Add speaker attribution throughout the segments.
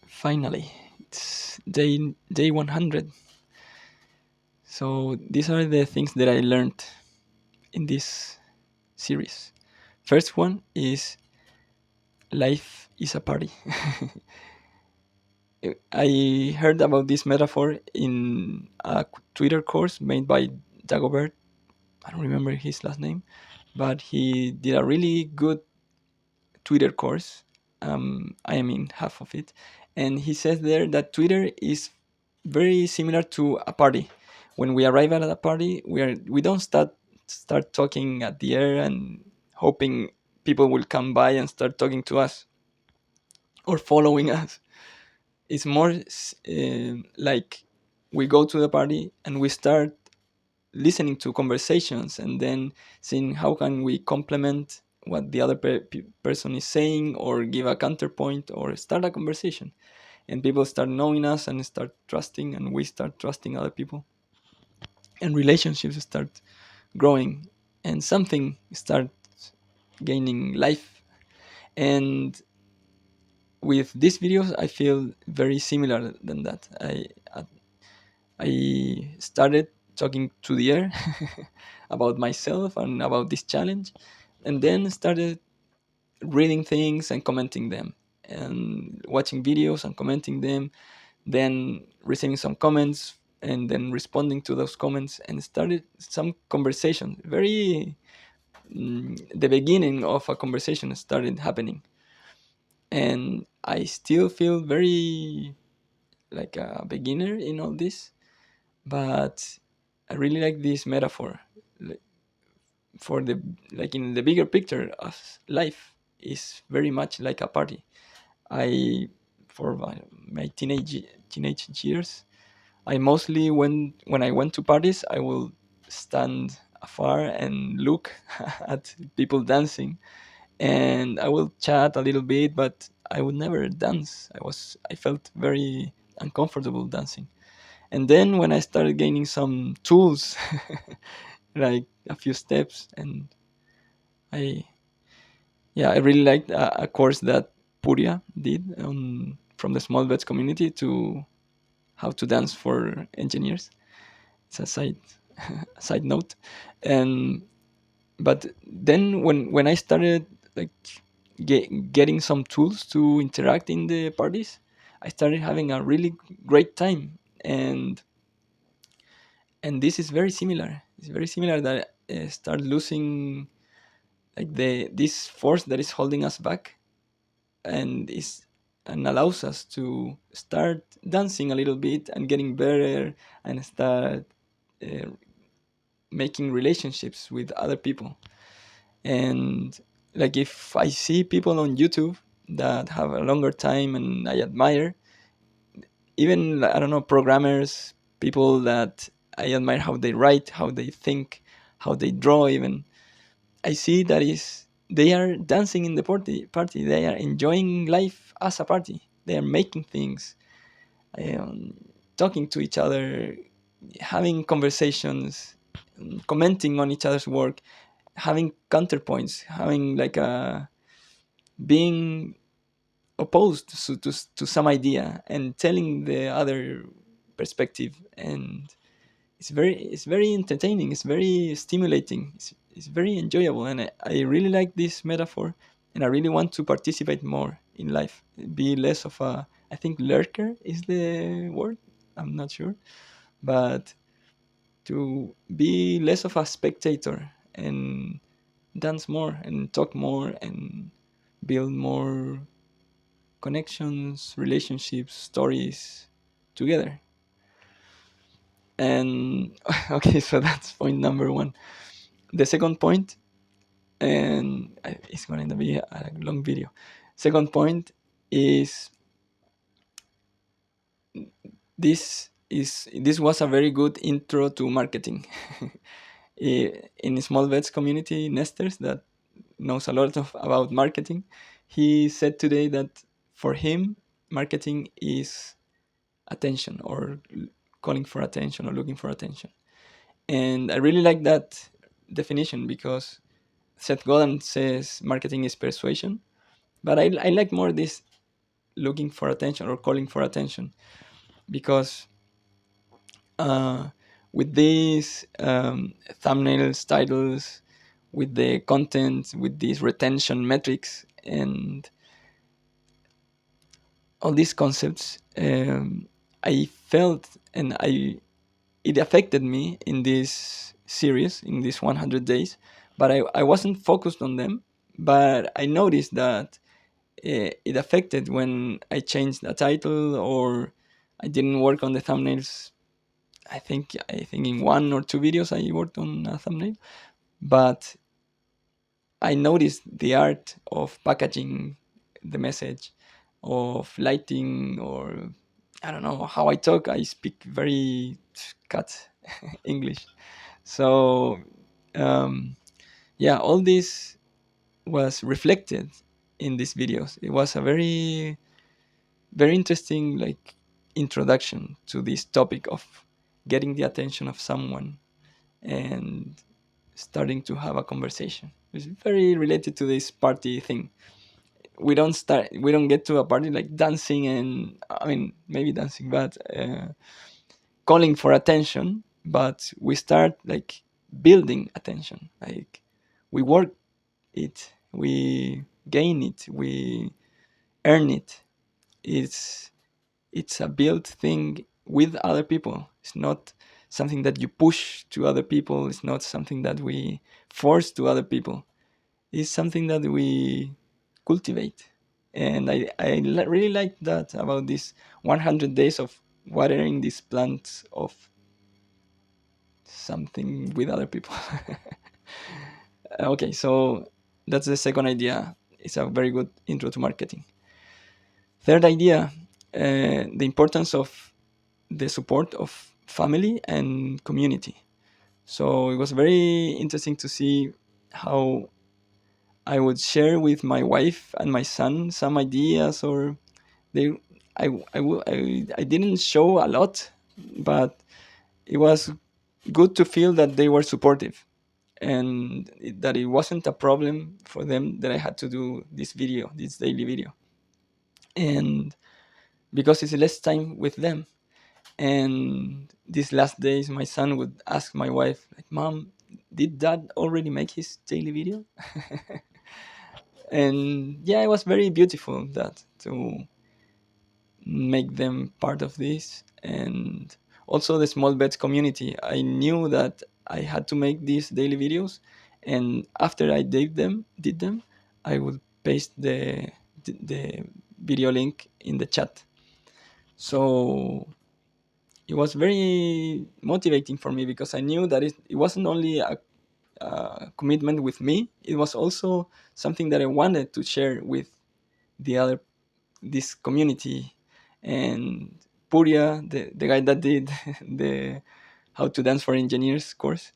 Speaker 1: Finally, it's day 100. So these are the things that I learned in this series. First one is life is a party. I heard about this metaphor in a Twitter course made by Dagobert. I don't remember his last name, but he did a really good Twitter course. I am in half of it, and he says there that Twitter is very similar to a party. When we arrive at a party, we don't start talking at the air and hoping people will come by and start talking to us or following us. It's more like we go to the party and we start listening to conversations and then seeing how can we complement what the other person is saying or give a counterpoint or start a conversation, and people start knowing us and start trusting, and we start trusting other people, and relationships start growing, and something starts gaining life. And with these videos I feel very similar than that. I started talking to the air about myself and about this challenge, and then started reading things and commenting them, and watching videos and commenting them, then receiving some comments and then responding to those comments, and started some conversation. Very the beginning of a conversation started happening, and I still feel very like a beginner in all this, but I really like this metaphor. Like, for the like in the bigger picture of life is very much like a party. I for my teenage years, I mostly when I went to parties, I will stand afar and look at people dancing, and I will chat a little bit, but I would never dance. I felt very uncomfortable dancing. And then when I started gaining some tools, like a few steps, and I yeah, I really liked a course that Puria did from the small bets community to how to dance for engineers. It's a side note. And but then when I started like getting some tools to interact in the parties, I started having a really great time. And this is very similar. It's very similar that I start losing like the this force that is holding us back, and is and allows us to start dancing a little bit and getting better, and start uh, making relationships with other people. And like if I see people on YouTube that have a longer time and I admire, even I don't know, programmers, people that I admire how they write, how they think, how they draw, even I see that is they are dancing in the party. They are enjoying life as a party. They are making things, um, talking to each other, having conversations, commenting on each other's work, having counterpoints, having like a being opposed to some idea and telling the other perspective. And it's very entertaining, it's very stimulating, it's very enjoyable, and I really like this metaphor, and I really want to participate more in life, be less of a, I think lurker is the word, I'm not sure, but to be less of a spectator and dance more and talk more and build more connections, relationships, stories together. And okay, so that's point number one. The second point, and it's going to be a long video. Second point is this was a very good intro to marketing. In small bets community, Nesters, that knows a lot about marketing, he said today that for him marketing is attention, or calling for attention, or looking for attention. And I really like that definition, because Seth Godin says marketing is persuasion, but I like more this looking for attention or calling for attention, because uh, with these thumbnails, titles, with the content, with these retention metrics, and all these concepts, I felt, and I it affected me in this series, in these 100 days, but I wasn't focused on them. But I noticed that it affected when I changed the title, or I didn't work on the thumbnails. I think in one or two videos I worked on a thumbnail, but I noticed the art of packaging the message, of lighting, or I don't know how I talk. I speak very cut English. So um, yeah, all this was reflected in these videos. It was a very interesting like introduction to this topic of getting the attention of someone and starting to have a conversation. It's very related to this party thing. We don't get to a party like dancing, and I mean maybe dancing, but calling for attention, but we start like building attention. Like we work it, we gain it, we earn it. it's it's a built thing with other people. It's not something that you push to other people. It's not something that we force to other people. It's something that we cultivate. And really like that about this 100 days of watering these plants of something with other people. Okay, so that's the second idea. It's a very good intro to marketing. Third idea, the importance of the support of family and community. So it was very interesting to see how I would share with my wife and my son some ideas, or they, I didn't show a lot, but it was good to feel that they were supportive, and that it wasn't a problem for them that I had to do this video, this daily video, and because it's less time with them. And these last days, my son would ask my wife, like, "Mom, did Dad already make his daily video?" And yeah, it was very beautiful that to make them part of this. And also the small bets community. I knew that I had to make these daily videos, and after I did them, I would paste the video link in the chat. So it was very motivating for me, because I knew that it wasn't only a commitment with me. It was also something that I wanted to share with the other this community. And Puria, the guy that did the How to Dance for Engineers course,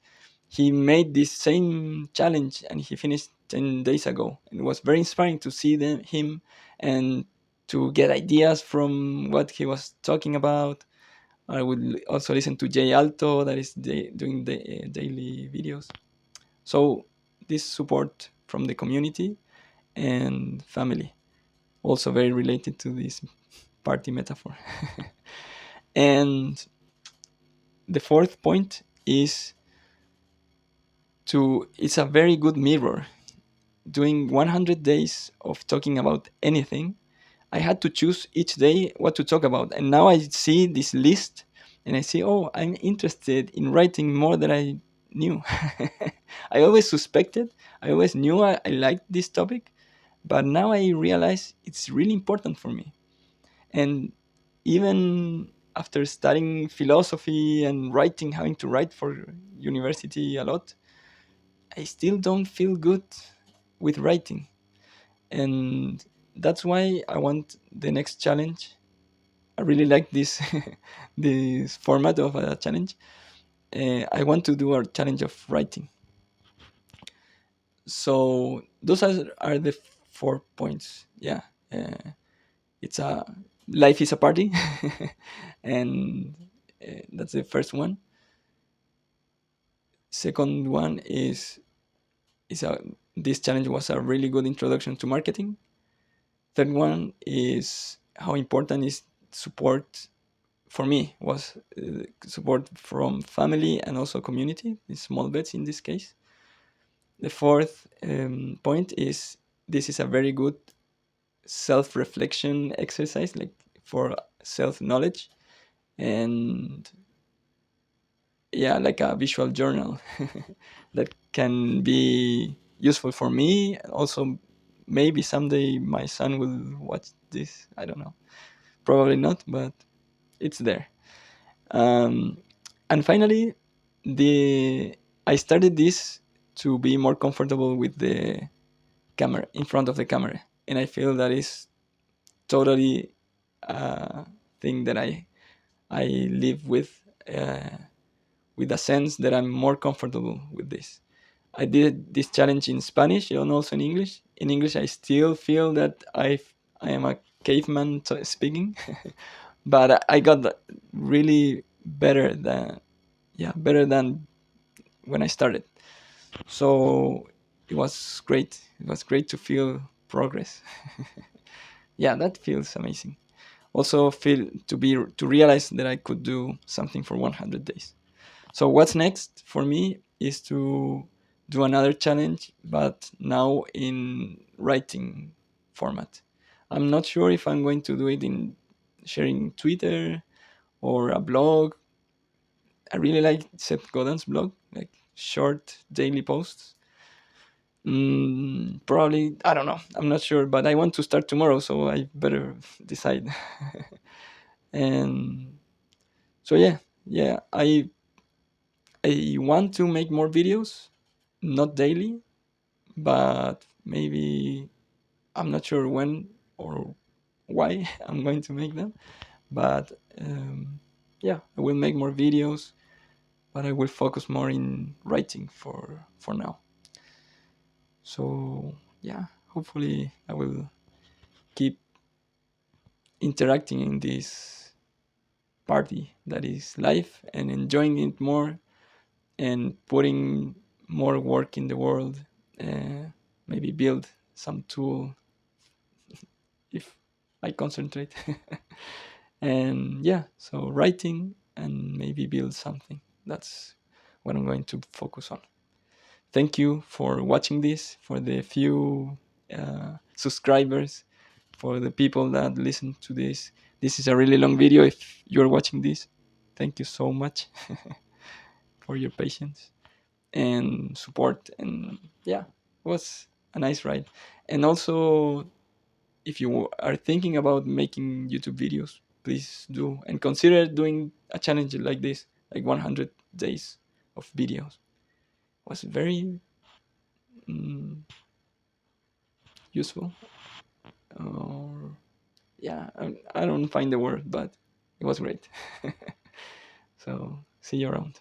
Speaker 1: he made this same challenge and he finished 10 days ago. It was very inspiring to see him, and to get ideas from what he was talking about. I would also listen to Jay Alto, that is doing the daily videos. So this support from the community and family, also very related to this party metaphor. And the fourth point is it's a very good mirror. Doing 100 days of talking about anything, I had to choose each day what to talk about. And now I see this list and I see, oh, I'm interested in writing more than I knew. I always suspected, I always knew I liked this topic, but now I realize it's really important for me. And even after studying philosophy and writing, having to write for university a lot, I still don't feel good with writing. And that's why I want the next challenge. I really like this this format of a challenge. I want to do a challenge of writing. So those are the 4 points. Yeah, it's a life is a party, and that's the first one. Second one is a this challenge was a really good introduction to marketing. Third one is how important is support for me was support from family and also community, the small bets in this case. The fourth point is this is a very good self-reflection exercise, like for self-knowledge, and yeah, like a visual journal that can be useful for me. Also, maybe someday my son will watch this. I don't know. Probably not, but it's there. Um, and finally, the I started this to be more comfortable with the camera, in front of the camera, and I feel that is totally a thing that I live with a sense that I'm more comfortable with this. I did this challenge in Spanish and also in English. In English, I still feel that I am a caveman speaking, but I got really better than, yeah, better than when I started. So it was great. It was great to feel progress. Yeah, that feels amazing. Also feel to realize that I could do something for 100 days. So what's next for me is to do another challenge, but now in writing format. I'm not sure if I'm going to do it in sharing Twitter or a blog. I really like Seth Godin's blog, like short daily posts. Probably, I don't know. I'm not sure, but I want to start tomorrow, so I better decide. And so yeah, I want to make more videos, not daily, but maybe I'm not sure when or why I'm going to make them. But yeah, I will make more videos, but I will focus more in writing for now. So yeah, hopefully I will keep interacting in this party that is life and enjoying it more and putting more work in the world. Maybe build some tool if I concentrate. And yeah, so writing and maybe build something. That's what I'm going to focus on. Thank you for watching this, for the few subscribers, for the people that listen to this. This is a really long video. If you're watching this, thank you so much for your patience and support. And yeah, it was a nice ride. And also, if you are thinking about making YouTube videos, please do and consider doing a challenge like this, like 100 days of videos. It was very mm, useful. Or yeah, I don't find the word, but it was great. So see you around.